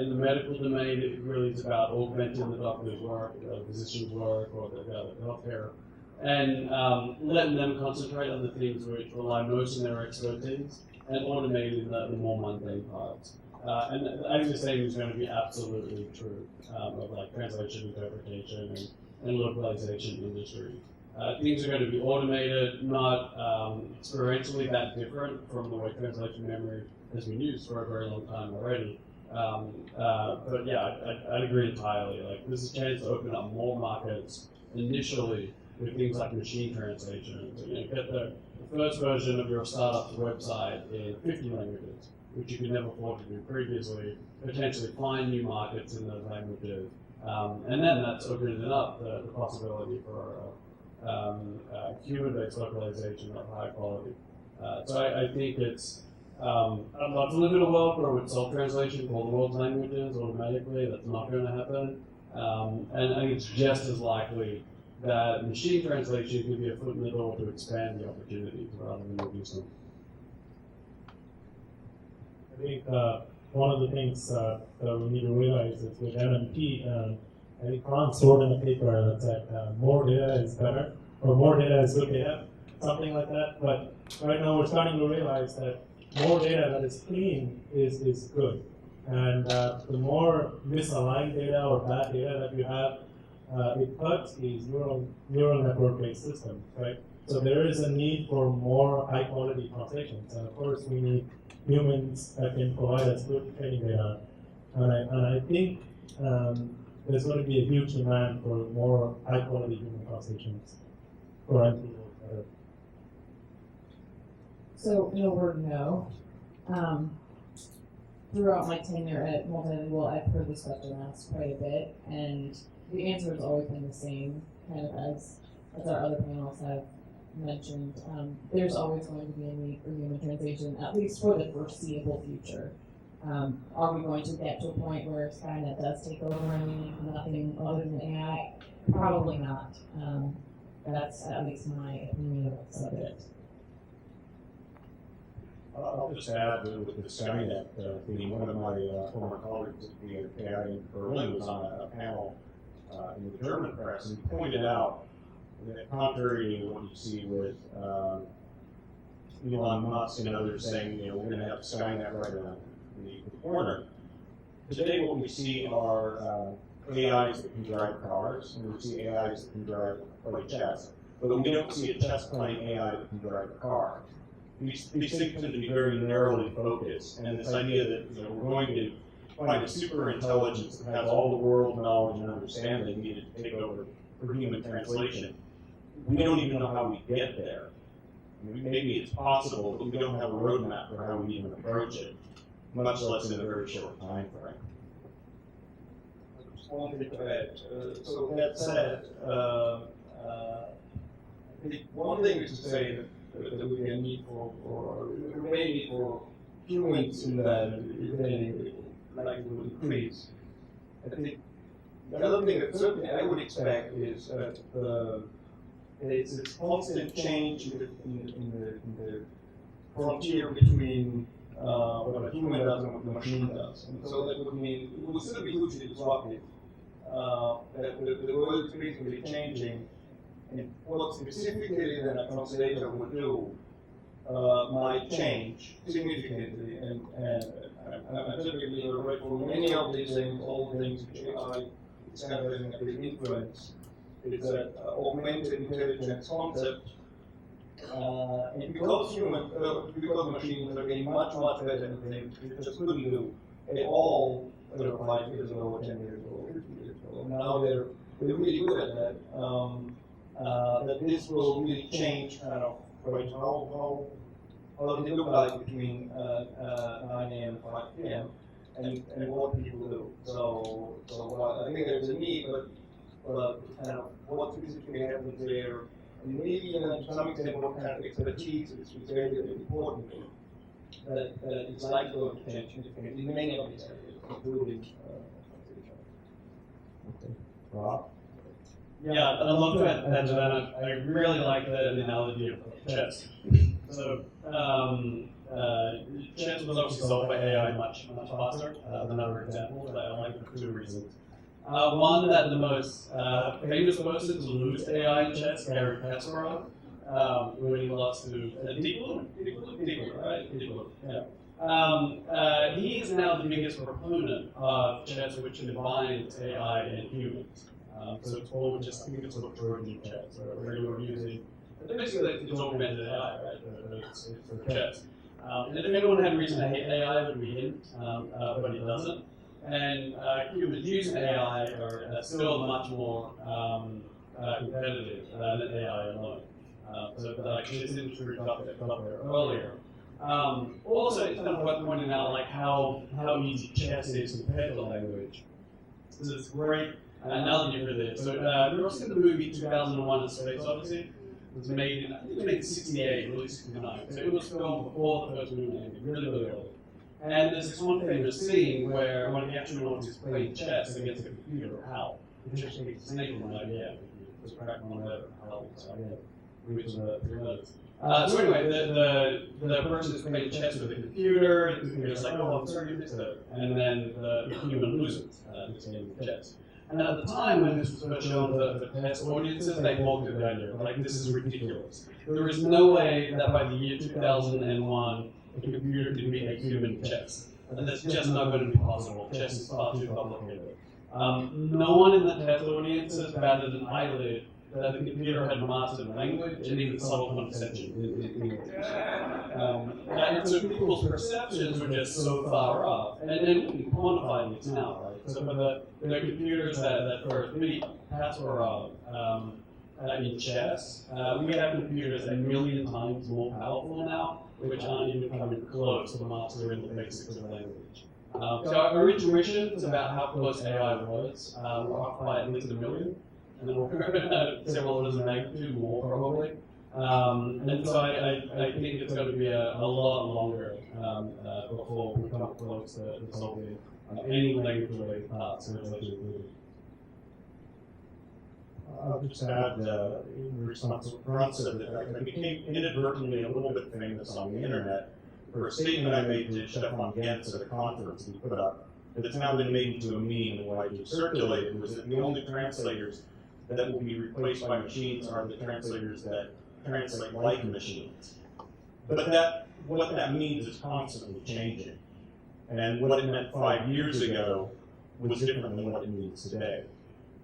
In the medical domain, it really is about augmenting the doctor's work, the physician's work, or the healthcare, and letting them concentrate on the things which rely most on their expertise and automating the more mundane parts. And I think the same is going to be absolutely true of like translation, interpretation, and localization industry. Things are going to be automated, not experientially that different from the way translation memory has been used for a very long time already. But yeah, I'd agree entirely. Like, this is a chance to open up more markets initially with things like machine translation. So, get the first version of your startup's website in 50 languages, which you could never afford to do previously, potentially find new markets in those languages. And then that's opening up the possibility for human-based localization of high quality. So I think it's, I'd love to live in a world where with self-translation for all the world's languages automatically. That's not going to happen. And I think it's just as likely that machine translation could be a foot in the door to expand the opportunities rather than reduce them. I think one of the things that we need to realize is with MMP, I think Franz wrote in a paper that said more data is better, or more data is good data, something like that. But right now we're starting to realize that more data that is clean is good. And the more misaligned data or bad data that you have, it hurts these neural network-based systems, right? So there is a need for more high-quality translations, and of course we need humans that can provide us good training data. And I think there's going to be a huge demand for more high-quality human translations for MPO. So, no word no. Throughout my tenure at Multilingual, I've heard this question asked quite a bit, and the answer has always been the same, kind of as our other panelists have mentioned. There's always going to be a need for human translation, at least for the foreseeable future. Are we going to get to a point where Skynet does take over and we need nothing other than AI? Probably not. That's at least my opinion of the subject. I'll just add with the Skynet theme, one of my former colleagues at the AI in Berlin was on a panel in the German press and pointed out that contrary to what you see with Elon Musk and others saying, we're going to have Skynet right around the corner, today what we see are AIs that can drive cars, and we see AIs that can play chess, but we don't see a chess-playing AI that can drive a car. These things tend to be very narrowly focused, and this idea that we're going to find a super intelligence that has all the world knowledge and understanding needed to take over for human translation, we don't even know how we get there. I mean, maybe it's possible, but we don't have a roadmap for how we even approach it, much less in a very short time frame. Just one thing to add. So that said, I think one thing is to say that we may need for humans in that if likely will increase. I think the other thing that certainly I would expect is that it's a constant change in the frontier between what a human does and what the machine does. And so that would mean it would still be hugely disruptive. That the world is increasingly changing, and what specifically then a translator would do might change significantly. And I'm certainly right for many of these things, all the things which AI is kind of having a big influence. It's that augmented intelligence concept. And because machines are getting much better at things we just couldn't do at all, 5 years ago, or 10 years ago, or 15 years ago. And now they're really good at that. That this will really change kind of how does it look like between 9 a.m. and 5 p.m. and what people do. So I think there's a need, but kind of what specifically happens there, and maybe even to some extent what kind of expertise is very, very important. That it's likely to change in many of these areas, including translation. Okay. Rob? Yeah, I'd love to add to that. I really like the analogy of chess. So, chess was obviously solved by AI much faster than other examples, but I like it for two reasons. One, that the most famous person to lose to AI in chess, Garry Kasparov, when he lost to Deep Blue, right? Deep Blue, yeah. He is now the biggest proponent of chess, which combines AI and humans. So it's all just, I think it's called Trojan chess, where you're using, basically it's augmented AI, right? It's for chess. And if anyone had reason to hate AI, it would be him, but he doesn't. And humans using AI are still much more competitive than AI alone. So like this industry got there earlier. Also, it's kind of worth pointing out like how easy chess is compared to language. This is great analogy for this. So, you also see the movie 2001: A Space Odyssey. It was made in, I think it was made in '68, released in '69. So it was filmed before the first movie ended, really, really early. And there's this one famous scene where one of the astronauts is playing chess against a computer, HAL, which just makes the name of an idea. It was cracked on the letter, HAL, so yeah, which is the three letters. So anyway, the person is playing chess with a computer, the computer's like, oh, I'm sorry you missed it. And then the human loses this game of chess. And at the time when this was first shown to the test audiences, they mocked it down. Like, this is ridiculous. There is no way that by the year 2001, a computer could beat a human chess. And that's just not going to be possible. Chess is far too complicated. No one in the test audiences batted an eyelid that the computer had mastered language and even subtle condescension in English. And so people's perceptions were just so far off. And then we can quantify it now, right? So for the computers that first beat Kasparov in chess, we have computers a million times more powerful now, which aren't even coming close to mastering the basics of language. So our intuitions about how close AI was were off by at least 1 million. And then we're several orders of magnitude more probably. And so I think it's going to be a lot longer before we come close to solving any language-related parts, translation included. I'll just add in response to what Ron said that I became inadvertently a little bit famous on the internet for a statement I made to Stefan Gantz at a conference he put up that's now been made into a meme and widely circulated, was that the only translators that will be replaced by machines are the translators that translate like machines. But what that means is constantly changing. And what it meant 5 years ago was different than what it means today.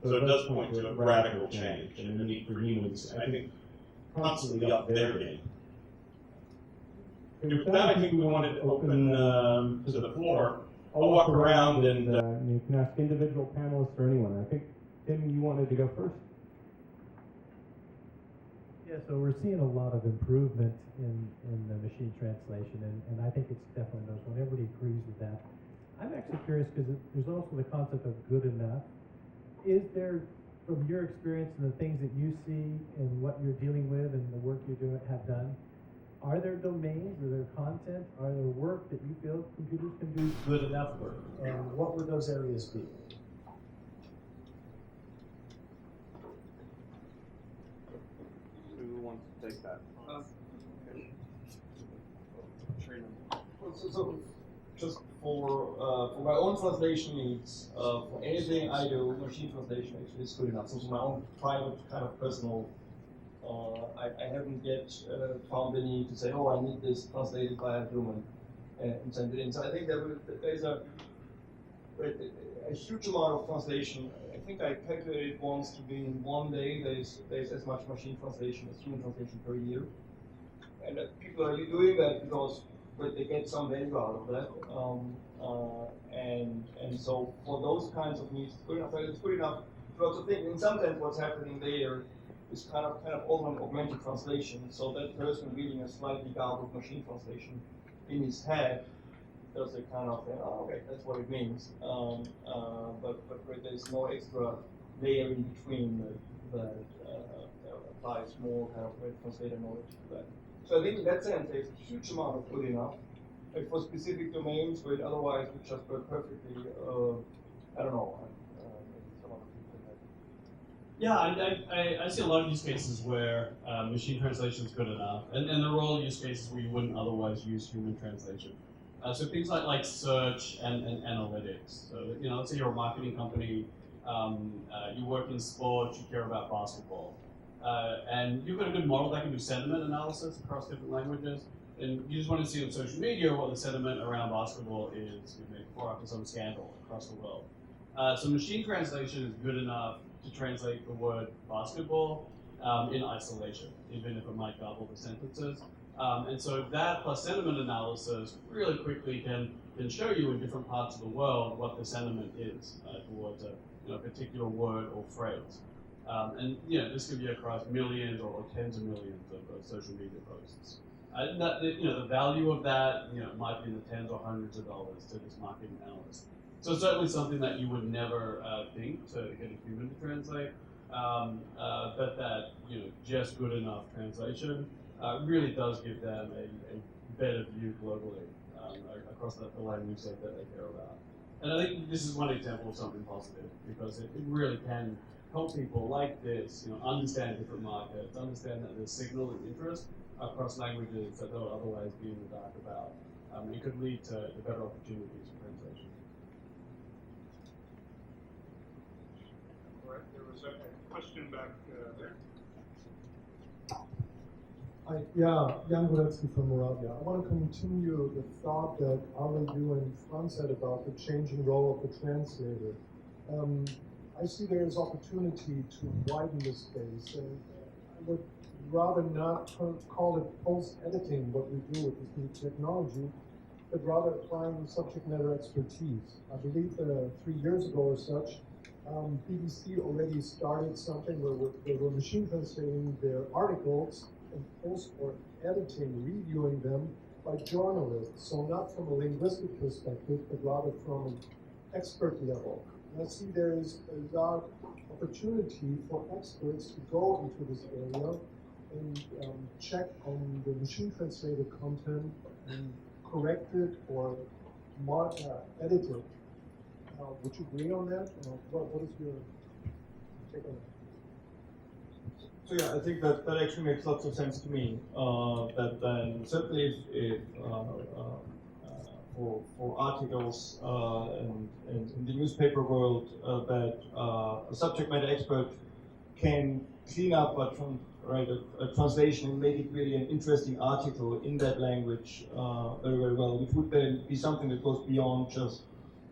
So it does point to a radical change and the need for humans, I think, constantly up their game. And with that, I think we wanted to open to the floor. I'll walk around and you can ask individual panelists or anyone. I think, Tim, you wanted to go first? Yeah, so we're seeing a lot of improvement in the machine translation, and I think it's definitely noticeable. Everybody agrees with that. I'm actually curious because there's also the concept of good enough. Is there, from your experience and the things that you see and what you're dealing with and the work you have done, are there domains, are there content, are there work that you feel computers can do good enough work? And what would those areas be? Who wants to take that? So just for my own translation needs, for anything I do, machine translation actually is good enough. So for my own private kind of personal, I haven't yet found the need to say, oh, I need this translated by a human and send it in. So I think there's a huge amount of translation. I think I calculated once to be in 1 day there's as much machine translation as human translation per year. And people are doing that because but they get some value out of that. And so for those kinds of needs, it's good enough. It's good enough to also think. In some sense, what's happening there is kind of all an augmented translation. So that person reading a slightly garbled machine translation in his head does a kind of, oh, okay, that's what it means. But there's no extra layer in between that applies more kind of translator knowledge to that. So I think in that sense, there's a huge amount of good enough. Like for specific domains where it otherwise would just work perfectly, I don't know. Some other people have. Yeah, I see a lot of use cases where machine translation is good enough, and there are all use cases where you wouldn't otherwise use human translation. So things like search and analytics. So let's say you're a marketing company, you work in sports, you care about basketball, and you've got a good model that can do sentiment analysis across different languages, and you just want to see on social media what the sentiment around basketball is before after some scandal across the world. So machine translation is good enough to translate the word basketball in isolation, even if it might garble the sentences. And so that plus sentiment analysis really quickly can show you in different parts of the world what the sentiment is towards a particular word or phrase. And this could be across millions or tens of millions of social media posts. The value of that might be in the tens or hundreds of dollars to this marketing analyst. So certainly something that you would never think to get a human to translate, but that just good enough translation really does give them a better view globally across the language set that they care about. And I think this is one example of something positive because it really can help people like this understand different markets, understand that there's signal and interest across languages that they would otherwise be in the dark about. It could lead to better opportunities for translation. All right, there was a question back there. Hi, yeah, Jan Goretzky from Moravia. I want to continue the thought that Ale, you and Franz had about the changing role of the translator. I see there is opportunity to widen the space, and I would rather not call it post-editing what we do with this new technology, but rather applying subject matter expertise. I believe 3 years ago or such, BBC already started something where they were machine translating their articles and post or editing, reviewing them by journalists. So not from a linguistic perspective, but rather from an expert level. And I see there is a lot of opportunity for experts to go into this area and check on the machine translated content and correct it or edit it. Would you agree on that? What is your take on that? So yeah, I think that actually makes lots of sense to me. That then certainly if for articles and in the newspaper world that a subject matter expert can clean up a translation and make it really an interesting article in that language very, very well, which would then be something that goes beyond just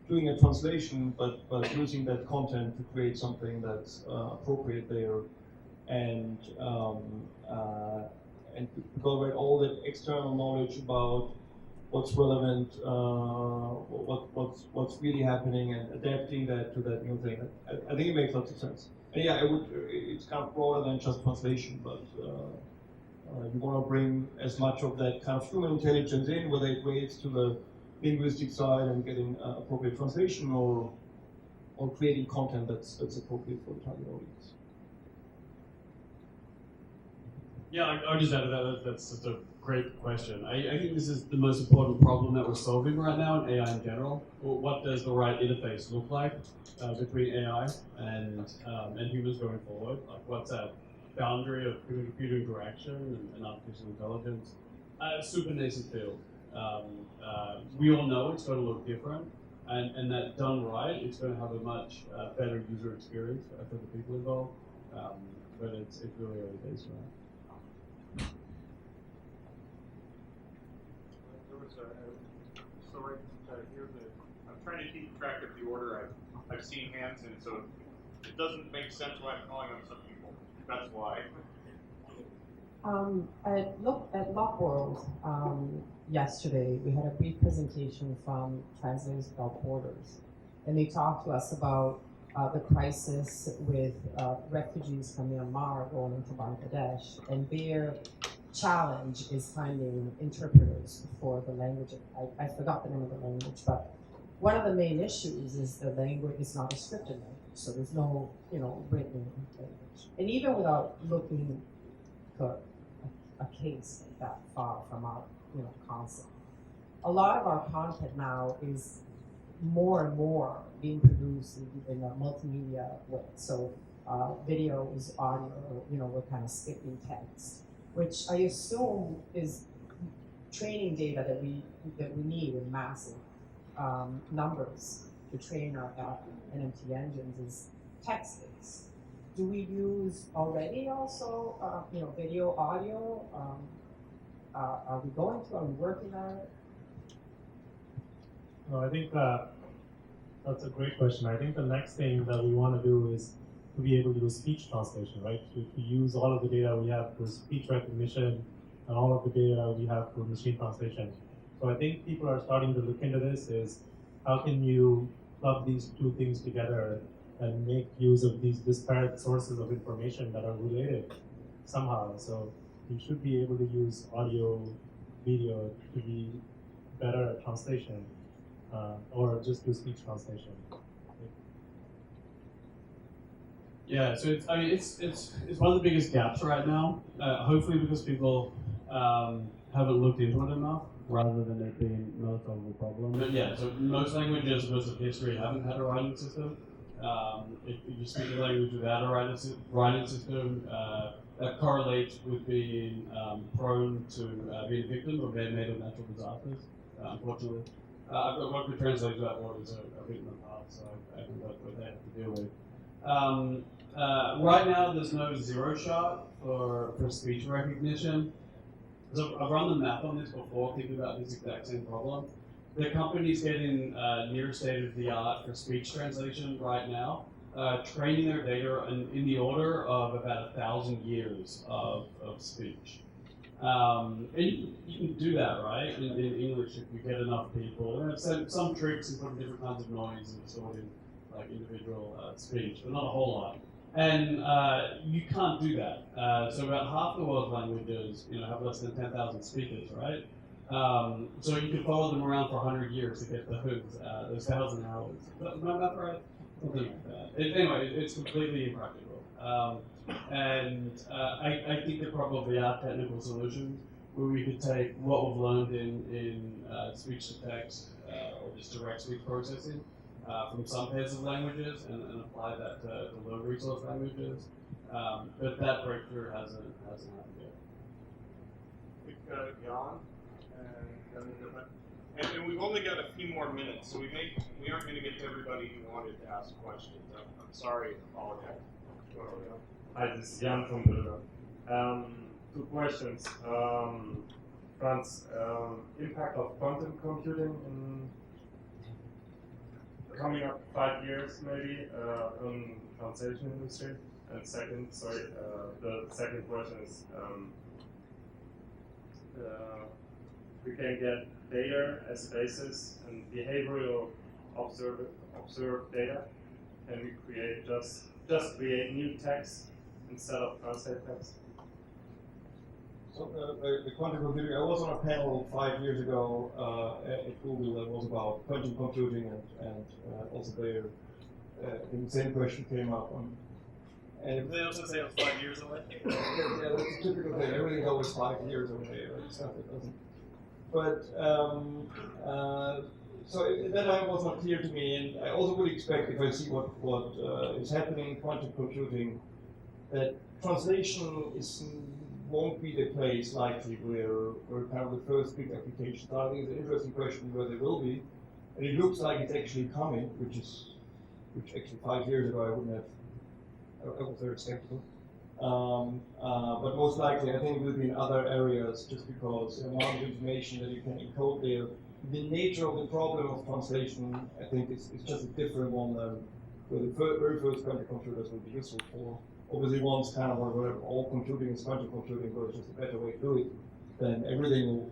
doing a translation, but using that content to create something that's appropriate there, and incorporate all that external knowledge about what's relevant, what's really happening, and adapting that to that new thing. I think it makes lots of sense. And yeah, it's kind of broader than just translation, but you want to bring as much of that kind of human intelligence in, whether it relates to the linguistic side and getting appropriate translation, or creating content that's appropriate for the target audience. Yeah, I would just add to that. That's just a great question. I think this is the most important problem that we're solving right now in AI in general. What does the right interface look like between AI and humans going forward? Like, what's that boundary of computer interaction and artificial intelligence? Super nascent field. We all know it's going to look different, and that done right, it's going to have a much better user experience for the people involved. But it's really early days for that. So right here, I'm trying to keep track of the order. I've seen hands, and so it doesn't make sense why I'm calling on some people. That's why. I looked at Lockworld yesterday. We had a brief presentation from Translators Without Borders, and they talked to us about the crisis with refugees from Myanmar going into Bangladesh, and their challenge is finding interpreters for the language. I forgot the name of the language, but one of the main issues is the language is not a scripted language, so there's no, written language. And even without looking for a case that far from our, concept, a lot of our content now is more and more being produced in a multimedia way. So video is audio, we're kind of skipping text, which I assume is training data that we need in massive numbers to train our NMT engines is text-based. Do we use already also, video, audio? Are we going to? Are we working on it? No, I think that's a great question. I think the next thing that we want to do is to be able to do speech translation, right? To use all of the data we have for speech recognition and all of the data we have for machine translation. So I think people are starting to look into this is how can you plug these two things together and make use of these disparate sources of information that are related somehow. So you should be able to use audio, video to be better at translation, or just do speech translation. Yeah, so it's one of the biggest gaps right now. Hopefully, because people haven't looked into it enough, rather than it being not a solvable problem. But yeah, so most languages because of history haven't had a writing system. If you speak a language without a writing system, that correlates with being prone to being a victim of man-made or natural disasters, unfortunately. I've worked with translators without borders a bit in the past, so I think that's what they have to deal with. Right now, there's no zero shot for speech recognition. So I've run the math on this before, thinking about this exact same problem. The company's getting near state of the art for speech translation right now, training their data in the order of about 1,000 years of speech. And you can do that, right? In English, if you get enough people. And I've some tricks and putting different kinds of noise and distorting like individual speech, but not a whole lot. And you can't do that. So about half the world's languages, have less than 10,000 speakers, right? So you can follow them around for 100 years to get those 1,000 hours. Is my math right? Something like that. Anyway, it's completely impractical. And I think there probably are technical solutions where we could take what we've learned in speech to text or just direct speech processing from some pairs of languages and apply that to low resource languages. But that breakthrough hasn't happened yet. Jan, and we've only got a few more minutes, so we aren't going to get to everybody who wanted to ask questions. I'm sorry, apologize. Hi, this is Jan from Brugge. Two questions. Franz, impact of quantum computing in coming up 5 years maybe on the translation industry. And second, the second question is, we can get data as a basis and behavioral observed data. Can we create just create new text instead of translate text? So the quantum computing, I was on a panel 5 years ago at Google that was about quantum computing and also there, I think the same question came up. And they also say it was 5 years away. Yeah, that's a typical thing. Everything's always 5 years away. Stuff that doesn't. But so that was not clear to me, and I also would expect, if I see what is happening in quantum computing, that translation won't be the place likely where kind of the first big applications are. I think it's an interesting question where they will be, and it looks like it's actually coming, which actually 5 years ago I was very skeptical. But most likely, I think it will be in other areas, just because the amount of information that you can encode there. The nature of the problem of translation, I think, is just a different one than where the very first quantum computers will be useful for. obviously once kind of whatever all computing is quantum computing, so it's just a better way to do it, then everything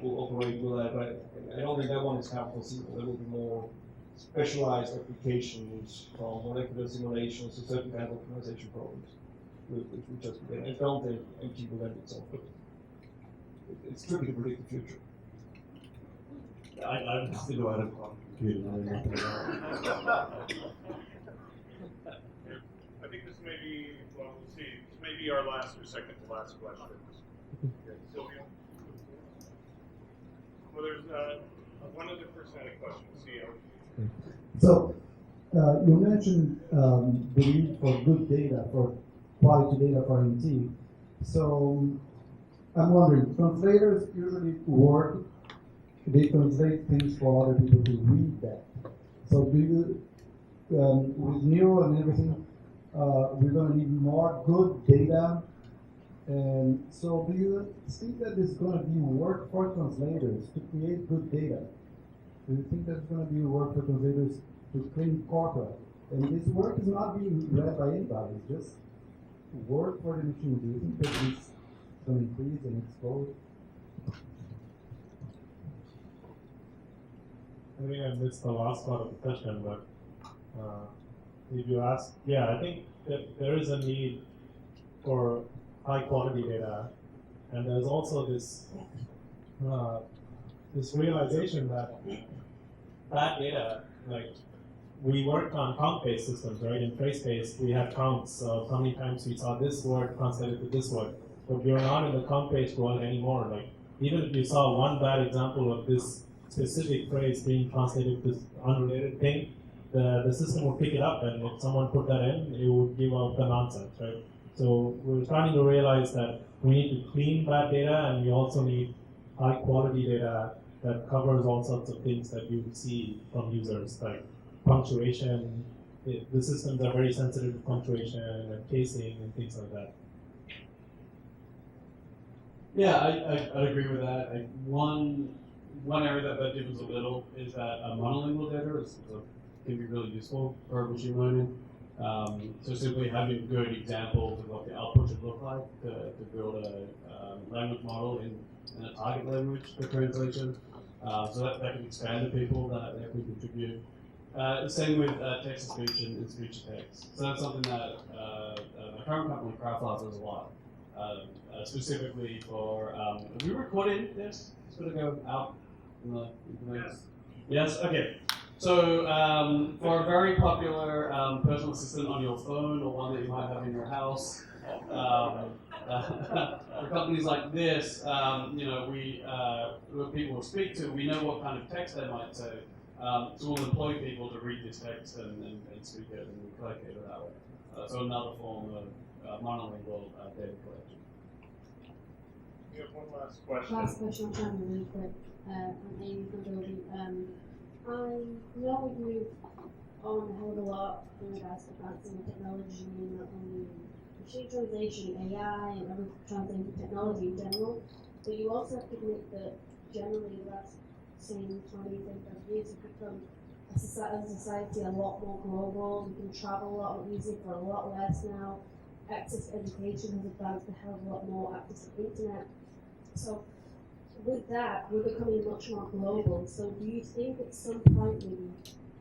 will operate with that. But I don't think that one is kind of foreseeable. There will be more specialized applications from molecular simulations to certain kind of optimization problems, which we just begin. I don't think MT will lend itself, but it's tricky to predict the future. I'm still out of computing. I know nothing about it. I think this may be, well, we'll see. This may be our last or second to last question. Sylvia? Well, there's one other person had a question. CEO. So, you mentioned the need for good data, for quality data for MT. So, I'm wondering, translators usually work, they translate things for other people to read that. So, do you, with Neuro and everything, we're going to need more good data. And so, do you think that there's going to be work for translators to create good data? Do you think there's going to be work for translators to clean corpora? And this work is not being read by anybody, it's just work for the machine. Do you think that this is going to increase and explode? I think I missed the last part of the question, but if you ask, yeah, I think that there is a need for high quality data, and there's also this this realization that bad data, like we worked on count-based systems, right? In phrase-based, we have counts of how many times we saw this word translated to this word, but we're not in the count-based world anymore. Like even if you saw one bad example of this specific phrase being translated to this unrelated thing, the system will pick it up, and if someone put that in, it would give out the nonsense, right? So we're starting to realize that we need to clean bad data, and we also need high quality data that covers all sorts of things that you see from users, like punctuation. The systems are very sensitive to punctuation and casing and things like that. Yeah, I'd agree with that. One area that differs a little is that monolingual data can be really useful for machine learning. So simply having good examples of what the output should look like to build a language model in a target language for translation. So that can expand the people that can contribute. Same with text-to-speech and speech-to-text. So that's something that my current company, Craftlaw, does a lot. Specifically for, are we recording this? It's going to go out in the Yes. Yes? Okay. So for a very popular personal assistant on your phone or one that you might have in your house, for companies like this, when people will speak to, we know what kind of text they might say. So we'll employ people to read this text and speak it, and we collect data that way. So another form of monolingual data collection. We have one last question. Last question, I'll try and be really quick. I'm Amy from Building. I know we've moved on a hell of a lot in regards to advancing technology, not only machine translation, AI, and other translating technology in general, but you also have to admit that generally the last 20, 30 years have become as a society a lot more global. You can travel a lot easier for a lot less now. Access to education has advanced a hell of a lot more, access to the internet. So with that, we're becoming much more global. So do you think at some point, maybe,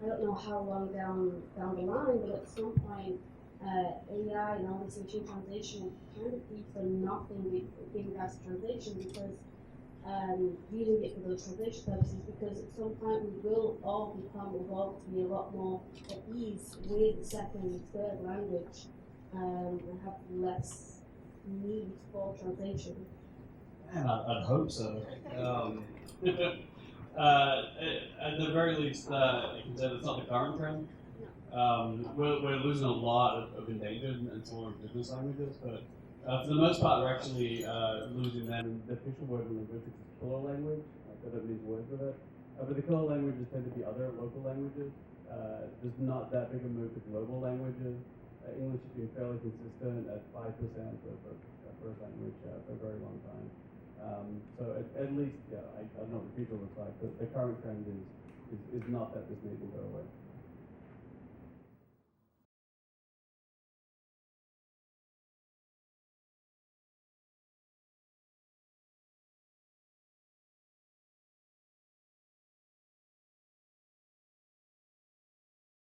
I don't know how long down the line, but at some point, AI and all this machine translation will kind of be for nothing in regards to translation, because using it for those translation purposes, because at some point we will all evolve to be a lot more at ease with second, third language, and have less need for translation. Man, I'd hope so. At the very least, you can say that's not the current trend. We're losing a lot of endangered and smaller business languages, but for the most part, we're actually losing them. The official word in linguistics is killer language. I don't mean words with it. But the killer languages tend to be other local languages. There's not that big a move to global languages. English has been fairly consistent at 5% of first language for a very long time. So at least, yeah, I don't know what the future looks like, but the current trend is not that this need will go away.